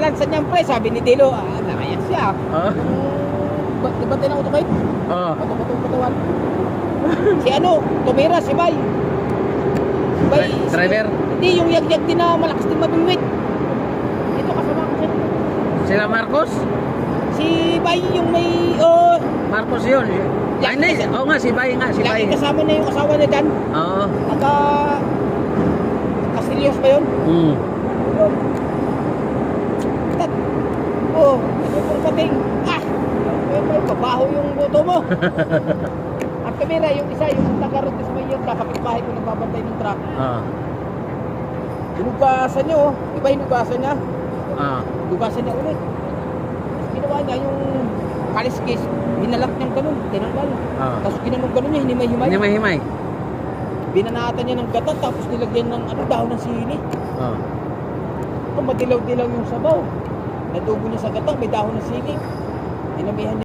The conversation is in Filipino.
lansa niyan pre, sabi ni Dilo, nakayan siya. Diba tinauto kayo? Oo. Patawan. Si ano, tumira, si Bay. Driver? Hindi, yung yagyag din na malakas din mabingwit. Ito kasama ko siya. Sila Marcos? Si Bay yung may, Marcos yun. Hindi, oo nga, si Bay nga, si Bay. lagi kasama na yung asawa niya dyan. Oo. Castillos ba yun? Oo, yung pating, kabaho yung boto mo. At kamera, yung isa, yung taga-road sa may yun, kapitbahay ko nagbabantay ng truck. Hinugasan niya, di ba hinugasan niya? Hinugasan niya ulit. Tapos ginawa niya yung kaliskis, binalak niyang ganun, tinanggal. Tapos ginanong ganun niya, hinimay-himay. Hinimay-himay. Binanatan niya ng gata, tapos nilagyan ng dahon ng sili. Madilaw-dilaw yung sabaw. Nadubo niya sa gata, may dahon ng sili. Dinamihan niya.